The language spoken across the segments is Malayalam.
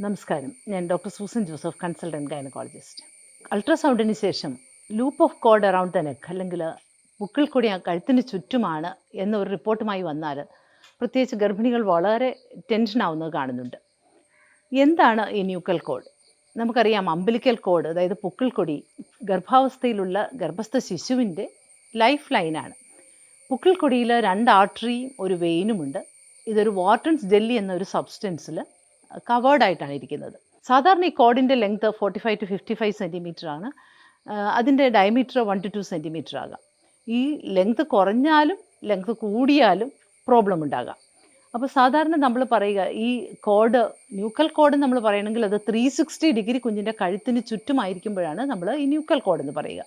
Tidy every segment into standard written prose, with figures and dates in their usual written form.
നമസ്കാരം. ഞാൻ doctor Susan Joseph, consultant gynaecologist. അൾട്രാസൗണ്ടിന് ശേഷം loop of cord around the neck അല്ലെങ്കിൽ പുക്കിൾ കൊടി ആ കഴുത്തിന് ചുറ്റുമാണ് എന്നൊരു റിപ്പോർട്ടുമായി വന്നാൽ പ്രത്യേകിച്ച് ഗർഭിണികൾ വളരെ ടെൻഷനാവുന്നത് കാണുന്നുണ്ട്. എന്താണ് ഈ ന്യൂക്കൽ കോഡ്? നമുക്കറിയാം അംബിലിക്കൽ കോഡ്, അതായത് പുക്കിൾ കൊടി ഗർഭാവസ്ഥയിലുള്ള ഗർഭസ്ഥ ശിശുവിൻ്റെ ലൈഫ് ലൈനാണ്. പുക്കിൾ കൊടിയിൽ 2 ആർട്ടറിയും ഒരു വെയിനുമുണ്ട്. ഇതൊരു വാർട്ടൺസ് ജെല്ലി എന്നൊരു സബ്സ്റ്റൻസിൽ കവേർഡായിട്ടാണ് ഇരിക്കുന്നത്. സാധാരണ ഈ കോഡിൻ്റെ ലെങ്ത് 45 to 55 സെൻറ്റിമീറ്റർ ആണ്. അതിൻ്റെ ഡയമീറ്റർ 1 to 2 സെൻറ്റിമീറ്റർ ആകാം. ഈ ലെങ്ത് കുറഞ്ഞാലും ലെങ്ത് കൂടിയാലും പ്രോബ്ലം ഉണ്ടാകാം. അപ്പോൾ സാധാരണ നമ്മൾ പറയുക ഈ കോഡ്, ന്യൂക്കൽ കോഡ് നമ്മൾ പറയണമെങ്കിൽ അത് 360 ഡിഗ്രി കുഞ്ഞിൻ്റെ കഴുത്തിന് ചുറ്റുമായിരിക്കുമ്പോഴാണ് നമ്മൾ ഈ ന്യൂക്കൽ കോഡ് എന്ന് പറയുക.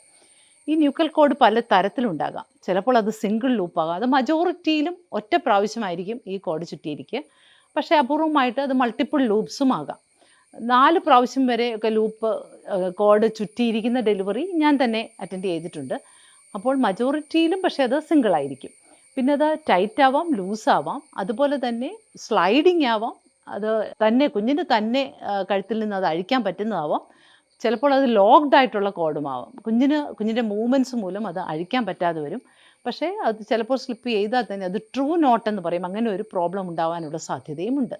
ഈ ന്യൂക്കൽ കോഡ് പല തരത്തിലുണ്ടാകാം. ചിലപ്പോൾ അത് സിംഗിൾ ലൂപ്പാകാം. അത് മജോറിറ്റിയിലും ഒറ്റ പ്രാവശ്യമായിരിക്കും ഈ കോഡ് ചുറ്റിയിരിക്കുക. പക്ഷേ അപൂർവമായിട്ട് അത് മൾട്ടിപ്പിൾ ലൂപ്സും ആകാം. 4 പ്രാവശ്യം വരെ ഒക്കെ ലൂപ്പ് കോഡ് ചുറ്റിയിരിക്കുന്ന ഡെലിവറി ഞാൻ തന്നെ അറ്റൻഡ് ചെയ്തിട്ടുണ്ട്. അപ്പോൾ മജോറിറ്റിയിലും പക്ഷേ അത് സിംഗിൾ ആയിരിക്കും. പിന്നെ അത് ടൈറ്റ് ആവാം, ലൂസ് ആവാം, അതുപോലെ തന്നെ സ്ലൈഡിങ് ആവാം. അത് തന്നെ കുഞ്ഞിന് തന്നെ കഴുത്തിൽ നിന്ന് അത് അഴിക്കാൻ പറ്റുന്നതാവാം. ചിലപ്പോൾ അത് ലോക്ക്ഡ് ആയിട്ടുള്ള കോഡുമാവാം. കുഞ്ഞിൻ്റെ മൂവ്മെൻറ്റ്സ് മൂലം അത് അഴിക്കാൻ പറ്റാതെ വരും. പക്ഷേ അത് ചിലപ്പോൾ സ്ലിപ്പ് ചെയ്താൽ തന്നെ അത് ട്രൂ നോട്ട് എന്ന് പറയും. അങ്ങനെ ഒരു പ്രോബ്ലം ഉണ്ടാവാനുള്ള സാധ്യതയുമുണ്ട്.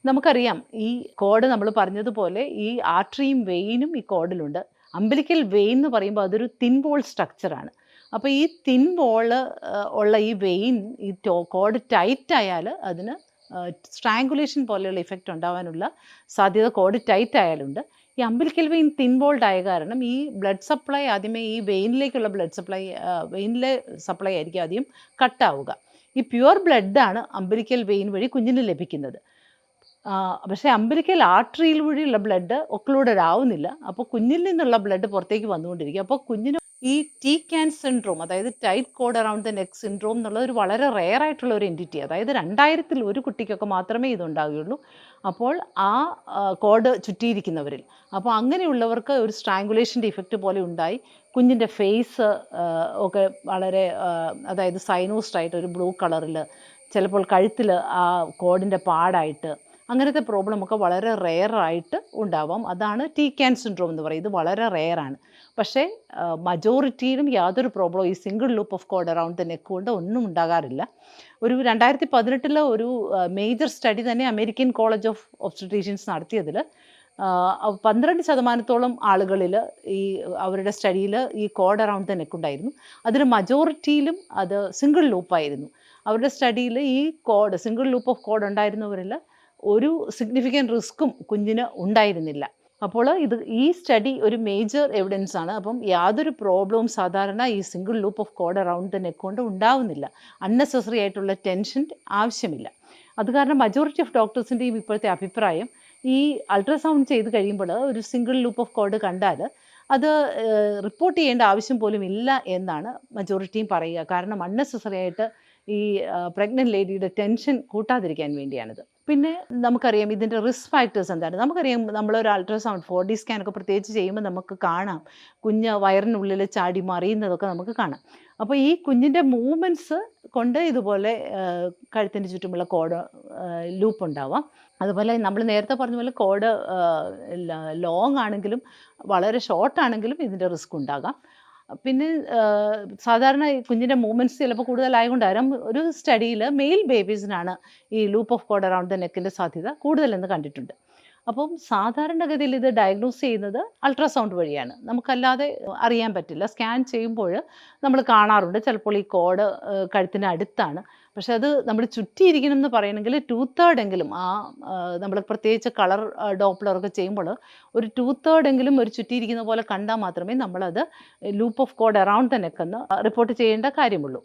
നമുക്കറിയാം ഈ കോഡ് നമ്മൾ പറഞ്ഞതുപോലെ ഈ ആർട്ടറിയും വെയിനും ഈ കോഡിലുണ്ട്. അംബിലിക്കൽ വെയിൻ എന്ന് പറയുമ്പോൾ അതൊരു തിൻ വോൾ സ്ട്രക്ചറാണ്. അപ്പോൾ ഈ തിൻ വോള് ഉള്ള ഈ വെയിൻ ഈ കോഡ് ടൈറ്റ് ആയാൽ അതിന് സ്ട്രാങ്കുലേഷൻ പോലെയുള്ള ഇഫക്റ്റ് ഉണ്ടാവാനുള്ള സാധ്യത കോഡ് ടൈറ്റ് ആയാലുണ്ട്. ഈ അംബിലിക്കൽ വെയിൻ തിൻ വോൾഡ് ആയ കാരണം ഈ ബ്ലഡ് സപ്ലൈ ആദ്യമേ ഈ വെയിനിലേക്കുള്ള ബ്ലഡ് സപ്ലൈ, വെയിനിലെ സപ്ലൈ ആയിരിക്കും ആദ്യം കട്ടാവുക. ഈ പ്യുവർ ബ്ലഡാണ് അംബിലിക്കൽ വെയിൻ വഴി കുഞ്ഞിന് ലഭിക്കുന്നത്. പക്ഷേ അംബിലിക്കൽ ആർട്ടറിയിൽ വഴിയുള്ള ബ്ലഡ് ഒക്ലൂഡഡ് ആവുന്നില്ല. അപ്പോൾ കുഞ്ഞിൽ നിന്നുള്ള ബ്ലഡ് പുറത്തേക്ക് വന്നുകൊണ്ടിരിക്കും. അപ്പോൾ കുഞ്ഞിന് ഈ ടീക്കാൻ സിൻഡ്രോം, അതായത് tight code around the neck syndrome എന്നുള്ളത് ഒരു വളരെ റെയർ ആയിട്ടുള്ള ഒരു എൻറ്റിറ്റി. അതായത് 2000-ൽ ഒരു കുട്ടിക്കൊക്കെ മാത്രമേ ഇതുണ്ടാവുകയുള്ളൂ. അപ്പോൾ ആ കോഡ് ചുറ്റിയിരിക്കുന്നവരിൽ, അപ്പോൾ അങ്ങനെയുള്ളവർക്ക് ഒരു സ്ട്രാങ്കുലേഷൻ്റെ ഇഫക്റ്റ് പോലെ ഉണ്ടായി കുഞ്ഞിൻ്റെ ഫേസ് ഒക്കെ വളരെ അതായത് സൈനോസ്ഡ് ആയിട്ട് ഒരു ബ്ലൂ കളറിൽ, ചിലപ്പോൾ കഴുത്തിൽ ആ കോഡിൻ്റെ പാടായിട്ട്, അങ്ങനത്തെ പ്രോബ്ലമൊക്കെ വളരെ റെയറായിട്ട് ഉണ്ടാവാം. അതാണ് ടീക്കാൻ സിൻഡ്രോം എന്ന് പറയും. ഇത് വളരെ റെയറാണ്. പക്ഷേ മജോറിറ്റിയിലും യാതൊരു പ്രോബ്ലം ഈ single loop of cord around the neck കൊണ്ട് ഒന്നും ഉണ്ടാകാറില്ല. ഒരു 2018 ഒരു മേജർ സ്റ്റഡി തന്നെ അമേരിക്കൻ കോളേജ് ഓഫ് ഒബ്സ്റ്റട്രീഷ്യൻസ് നടത്തിയതിൽ 12% ആളുകളിൽ ഈ അവരുടെ സ്റ്റഡിയിൽ ഈ കോഡ് അറൗണ്ട് ദ നെക്ക് ഉണ്ടായിരുന്നു. അതിൽ മജോറിറ്റിയിലും അത് സിംഗിൾ ലൂപ്പായിരുന്നു. അവരുടെ സ്റ്റഡിയിൽ ഈ cord, single loop of cord ഉണ്ടായിരുന്നവരിൽ ഒരു സിഗ്നിഫിക്കൻറ്റ് റിസ്ക്കും കുഞ്ഞിന് ഉണ്ടായിരുന്നില്ല. അപ്പോൾ ഈ സ്റ്റഡി ഒരു മേജർ എവിഡൻസ് ആണ്. അപ്പം യാതൊരു പ്രോബ്ലവും സാധാരണ ഈ single loop of cord around the neck കൊണ്ട് ഉണ്ടാവുന്നില്ല. അൺനെസസറി ആയിട്ടുള്ള ടെൻഷൻ ആവശ്യമില്ല. അത് കാരണം മജോറിറ്റി ഓഫ് ഡോക്ടേഴ്സിൻ്റെയും ഇപ്പോഴത്തെ അഭിപ്രായം ഈ അൾട്രാസൗണ്ട് ചെയ്ത് കഴിയുമ്പോൾ ഒരു സിംഗിൾ ലൂപ്പ് ഓഫ് കോഡ് കണ്ടാൽ അത് റിപ്പോർട്ട് ചെയ്യേണ്ട ആവശ്യം പോലും ഇല്ല എന്നാണ് മജോറിറ്റിയും പറയുക. കാരണം അൺനെസസറി ആയിട്ട് ഈ പ്രഗ്നൻറ്റ് ലേഡിയുടെ ടെൻഷൻ കൂട്ടാതിരിക്കാൻ വേണ്ടിയാണിത്. പിന്നെ നമുക്കറിയാം ഇതിൻ്റെ റിസ്ക് ഫാക്ടേഴ്സ് എന്താണ്. നമുക്കറിയാം നമ്മളൊരു അൾട്രാസൗണ്ട് 4D സ്കാനൊക്കെ പ്രത്യേകിച്ച് ചെയ്യുമ്പോൾ നമുക്ക് കാണാം കുഞ്ഞ് വയറിനുള്ളിൽ ചാടി മറിയുന്നതൊക്കെ നമുക്ക് കാണാം. അപ്പോൾ ഈ കുഞ്ഞിൻ്റെ മൂവ്മെൻറ്റ്സ് കൊണ്ട് ഇതുപോലെ കഴുത്തിൻ്റെ ചുറ്റുമുള്ള കോഡ് ലൂപ്പ് ഉണ്ടാവാം. അതുപോലെ നമ്മൾ നേരത്തെ പറഞ്ഞ പോലെ കോഡ് ലോങ് ആണെങ്കിലും വളരെ ഷോർട്ട് ആണെങ്കിലും ഇതിൻ്റെ റിസ്ക് ഉണ്ടാകാം. പിന്നെ സാധാരണ കുഞ്ഞിൻ്റെ മൂവ്മെൻറ്റ്സ് ചിലപ്പോൾ കൂടുതലായതുകൊണ്ടായിരിക്കും ഒരു സ്റ്റഡിയിൽ മെയിൽ ബേബീസിനാണ് ഈ loop of cord around the നെക്കിൻ്റെ സാധ്യത കൂടുതലെന്ന് കണ്ടിട്ടുണ്ട്. അപ്പം സാധാരണഗതിയിൽ ഇത് ഡയഗ്നോസ് ചെയ്യുന്നത് അൾട്രാസൗണ്ട് വഴിയാണ്. നമുക്കല്ലാതെ അറിയാൻ പറ്റില്ല. സ്കാൻ ചെയ്യുമ്പോൾ നമ്മൾ കാണാറുണ്ട് ചിലപ്പോൾ ഈ കോഡ് കഴുത്തിന് അടുത്താണ്. പക്ഷെ അത് നമ്മൾ ചുറ്റിയിരിക്കണം എന്ന് പറയണമെങ്കിൽ 2/3 എങ്കിലും നമ്മൾ പ്രത്യേകിച്ച് കളർ ഡോപ്ലറൊക്കെ ചെയ്യുമ്പോൾ ഒരു 2/3 എങ്കിലും ഒരു ചുറ്റിയിരിക്കുന്ന പോലെ കണ്ടാൽ മാത്രമേ നമ്മളത് loop of cord around the neck എന്ന് റിപ്പോർട്ട് ചെയ്യേണ്ട കാര്യമുള്ളൂ.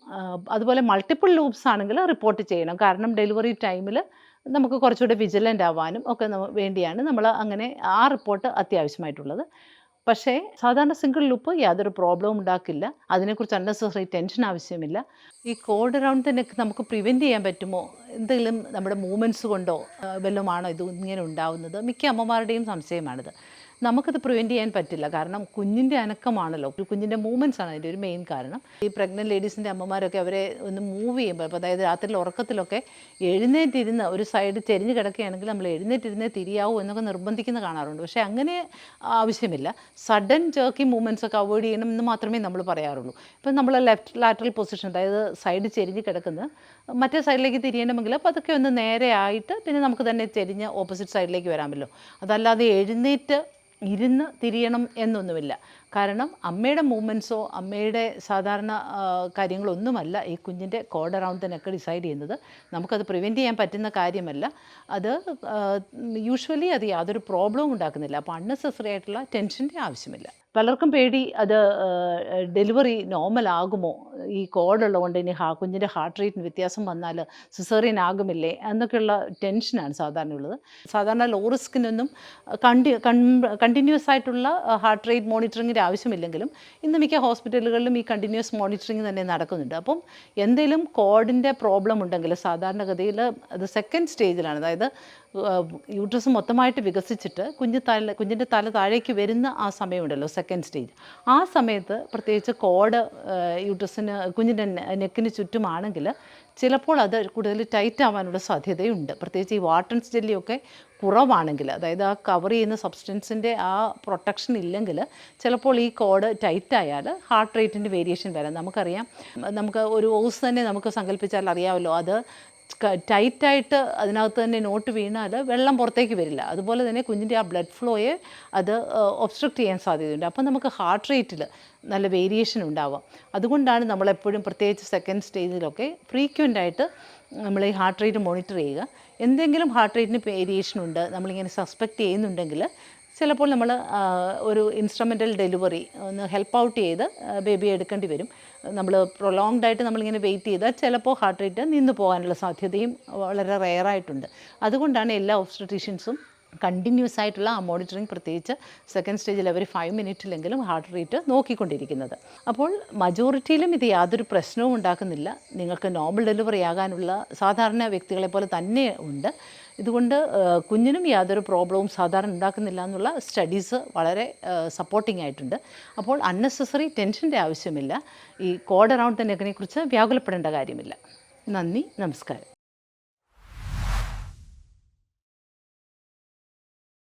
അതുപോലെ മൾട്ടിപ്പിൾ ലൂപ്സ് ആണെങ്കിൽ റിപ്പോർട്ട് ചെയ്യണം. കാരണം ഡെലിവറി ടൈമിൽ നമുക്ക് കുറച്ചുകൂടെ വിജിലൻ്റ് ആവാനും ഒക്കെ വേണ്ടിയാണ് നമ്മൾ അങ്ങനെ ആ റിപ്പോർട്ട് അത്യാവശ്യമായിട്ടുള്ളത്. പക്ഷേ സാധാരണ സിംഗിൾ ലൂപ്പ് യാതൊരു പ്രോബ്ലവും ഉണ്ടാക്കില്ല. അതിനെക്കുറിച്ച് അൺനെസസറി ടെൻഷൻ ആവശ്യമില്ല. ഈ കോഡ് അറൗണ്ട് ദ നെക്ക് നമുക്ക് പ്രിവെൻറ്റ് ചെയ്യാൻ പറ്റുമോ? എന്തെങ്കിലും നമ്മുടെ മൂവ്മെൻറ്റ്സ് കൊണ്ടോ വല്ലതുമാണോ ഇത് ഇങ്ങനെ ഉണ്ടാവുന്നത്? മിക്ക അമ്മമാരുടെയും സംശയമാണിത്. നമുക്കത് പ്രിവെൻറ്റ് ചെയ്യാൻ പറ്റില്ല. കാരണം കുഞ്ഞിൻ്റെ അനക്കമാണല്ലോ, കുഞ്ഞിൻ്റെ മൂവ്മെൻറ്റ്സ് ആണ് അതിൻ്റെ ഒരു മെയിൻ കാരണം. ഈ പ്രഗ്നൻറ്റ് ലേഡീസിൻ്റെ അമ്മമാരൊക്കെ അവരെ ഒന്ന് മൂവ് ചെയ്യുമ്പോൾ, അപ്പോൾ അതായത് രാത്രിയിൽ ഉറക്കത്തിലൊക്കെ എഴുന്നേറ്റിരുന്ന് ഒരു സൈഡ് ചെരിഞ്ഞ് കിടക്കുകയാണെങ്കിൽ നമ്മൾ എഴുന്നേറ്റിരുന്നേ തിരിയാവൂ എന്നൊക്കെ നിർബന്ധിക്കുന്ന കാണാറുണ്ട്. പക്ഷേ അങ്ങനെ ആവശ്യമില്ല. സഡൻ ജേർക്കി മൂവ്മെൻറ്റ്സ് ഒക്കെ അവോയ്ഡ് ചെയ്യണം എന്ന് മാത്രമേ നമ്മൾ പറയാറുള്ളൂ. ഇപ്പം നമ്മൾ ലെഫ്റ്റ് ലാറ്ററൽ പൊസിഷൻ, അതായത് സൈഡ് ചെരിഞ്ഞ് കിടക്കുന്നത് മറ്റേ സൈഡിലേക്ക് തിരിയണമെങ്കിൽ അപ്പോൾ അതൊക്കെ ഒന്ന് നേരെ ആയിട്ട് പിന്നെ നമുക്ക് തന്നെ ചെരിഞ്ഞ് ഓപ്പോസിറ്റ് സൈഡിലേക്ക് വരാമല്ലോ. അതല്ലാതെ എഴുന്നേറ്റ് ഇരുന്ന് തിരിയണം എന്നൊന്നുമില്ല. കാരണം അമ്മയുടെ മൂവ്മെൻറ്റ്സോ അമ്മയുടെ സാധാരണ കാര്യങ്ങളൊന്നുമല്ല ഈ കുഞ്ഞിൻ്റെ code around the neck decide ചെയ്യുന്നത്. നമുക്കത് പ്രിവെൻറ്റ് ചെയ്യാൻ പറ്റുന്ന കാര്യമല്ല. അത് യൂഷ്വലി അത് യാതൊരു പ്രോബ്ലവും ഉണ്ടാക്കുന്നില്ല. അപ്പോൾ അൺനെസസറി ആയിട്ടുള്ള ടെൻഷൻ്റെ ആവശ്യമില്ല. പലർക്കും പേടി അത് ഡെലിവറി നോർമൽ ആകുമോ, ഈ കോഡുള്ളതുകൊണ്ട് ഇനി കുഞ്ഞിൻ്റെ ഹാർട്ട് റേറ്റിന് വ്യത്യാസം വന്നാൽ സിസേറിയൻ ആകുമില്ലേ എന്നൊക്കെയുള്ള ടെൻഷനാണ് സാധാരണ ഉള്ളത്. സാധാരണ ലോ റിസ്കിനൊന്നും കണ്ടിന്യൂസ് ആയിട്ടുള്ള ഹാർട്ട് റേറ്റ് മോണിറ്ററിങ്ങിൻ്റെ ആവശ്യമില്ലെങ്കിലും ഇന്ന് മിക്ക ഹോസ്പിറ്റലുകളിലും ഈ കണ്ടിന്യൂസ് മോണിറ്ററിങ് തന്നെ നടക്കുന്നുണ്ട്. അപ്പം എന്തെങ്കിലും കോഡിൻ്റെ പ്രോബ്ലം ഉണ്ടെങ്കിൽ സാധാരണഗതിയിൽ അത് സെക്കൻഡ് സ്റ്റേജിലാണ്, അതായത് യൂട്രസ് മൊത്തമായിട്ട് വികസിച്ചിട്ട് കുഞ്ഞിൻ്റെ തല താഴേക്ക് വരുന്ന ആ സമയമുണ്ടല്ലോ, സെക്കൻഡ് സ്റ്റേജ്. ആ സമയത്ത് പ്രത്യേകിച്ച് കോഡ് യൂട്രസിന് കുഞ്ഞിൻ്റെ നെക്കിന് ചുറ്റുമാണെങ്കിൽ ചിലപ്പോൾ അത് കൂടുതൽ ടൈറ്റ് ആവാനുള്ള സാധ്യതയുണ്ട്. പ്രത്യേകിച്ച് ഈ വാട്ടൺസ് ജെല്ലിയൊക്കെ കുറവാണെങ്കിൽ, അതായത് ആ കവർ ചെയ്യുന്ന സബ്സ്റ്റൻസിൻ്റെ ആ പ്രൊട്ടക്ഷൻ ഇല്ലെങ്കിൽ ചിലപ്പോൾ ഈ കോഡ് ടൈറ്റായാൽ ഹാർട്ട് റേറ്റിൻ്റെ വേരിയേഷൻ വരാം. നമുക്കറിയാം, നമുക്ക് ഒരു ഓസ് തന്നെ നമുക്ക് സങ്കല്പിച്ചാൽ അറിയാമല്ലോ, അത് ടൈറ്റായിട്ട് അതിനകത്ത് തന്നെ നോട്ട് വീണാൽ വെള്ളം പുറത്തേക്ക് വരില്ല. അതുപോലെ തന്നെ കുഞ്ഞിൻ്റെ ആ ബ്ലഡ് ഫ്ലോയെ അത് ഒബ്സ്ട്രക്റ്റ് ചെയ്യാൻ സാധ്യതയുണ്ട്. അപ്പം നമുക്ക് ഹാർട്ട് റേറ്റിൽ നല്ല വേരിയേഷൻ ഉണ്ടാവാം. അതുകൊണ്ടാണ് നമ്മളെപ്പോഴും പ്രത്യേകിച്ച് സെക്കൻഡ് സ്റ്റേജിലൊക്കെ ഫ്രീക്വൻ്റായിട്ട് നമ്മൾ ഈ ഹാർട്ട് റേറ്റ് മോണിറ്റർ ചെയ്യുക. എന്തെങ്കിലും ഹാർട്ട് റേറ്റിന് വേരിയേഷൻ ഉണ്ട് നമ്മളിങ്ങനെ സസ്പെക്റ്റ് ചെയ്യുന്നുണ്ടെങ്കിൽ ചിലപ്പോൾ നമ്മൾ ഒരു ഇൻസ്ട്രുമെൻ്റൽ ഡെലിവറി ഒന്ന് ഹെൽപ്പ് ഔട്ട് ചെയ്ത് ബേബിയെ എടുക്കേണ്ടി വരും. നമ്മൾ പ്രൊലോങ്ഡ് ആയിട്ട് നമ്മളിങ്ങനെ വെയിറ്റ് ചെയ്താൽ ചിലപ്പോൾ ഹാർട്ട് റേറ്റ് നിന്ന് പോകാനുള്ള സാധ്യതയും വളരെ റെയറായിട്ടുണ്ട്. അതുകൊണ്ടാണ് എല്ലാ ഒബ്സ്ട്രറ്റീഷ്യൻസും കണ്ടിന്യൂസ് ആയിട്ടുള്ള ആ മോണിറ്ററിങ്, പ്രത്യേകിച്ച് സെക്കൻഡ് സ്റ്റേജിൽ അവർ 5 മിനിറ്റിലെങ്കിലും ഹാർട്ട് റേറ്റ് നോക്കിക്കൊണ്ടിരിക്കുന്നത്. അപ്പോൾ മജോറിറ്റിയിലും ഇത് യാതൊരു പ്രശ്നവും ഉണ്ടാക്കുന്നില്ല. നിങ്ങൾക്ക് നോർമൽ ഡെലിവറി ആകാനുള്ള സാധാരണ വ്യക്തികളെ പോലെ തന്നെ ഉണ്ട്. ഇതുകൊണ്ട് കുഞ്ഞിനും യാതൊരു പ്രോബ്ലവും സാധാരണ ഉണ്ടാക്കുന്നില്ല എന്നുള്ള സ്റ്റഡീസ് വളരെ സപ്പോർട്ടിംഗ് ആയിട്ടുണ്ട്. അപ്പോൾ അൺനെസസറി ടെൻഷൻ്റെ ആവശ്യമില്ല. ഈ കോഡ് അറൗണ്ട് ദ നെക്കിനെ കുറിച്ച് വ്യാകുലപ്പെടേണ്ട കാര്യമില്ല. നന്ദി, നമസ്കാരം.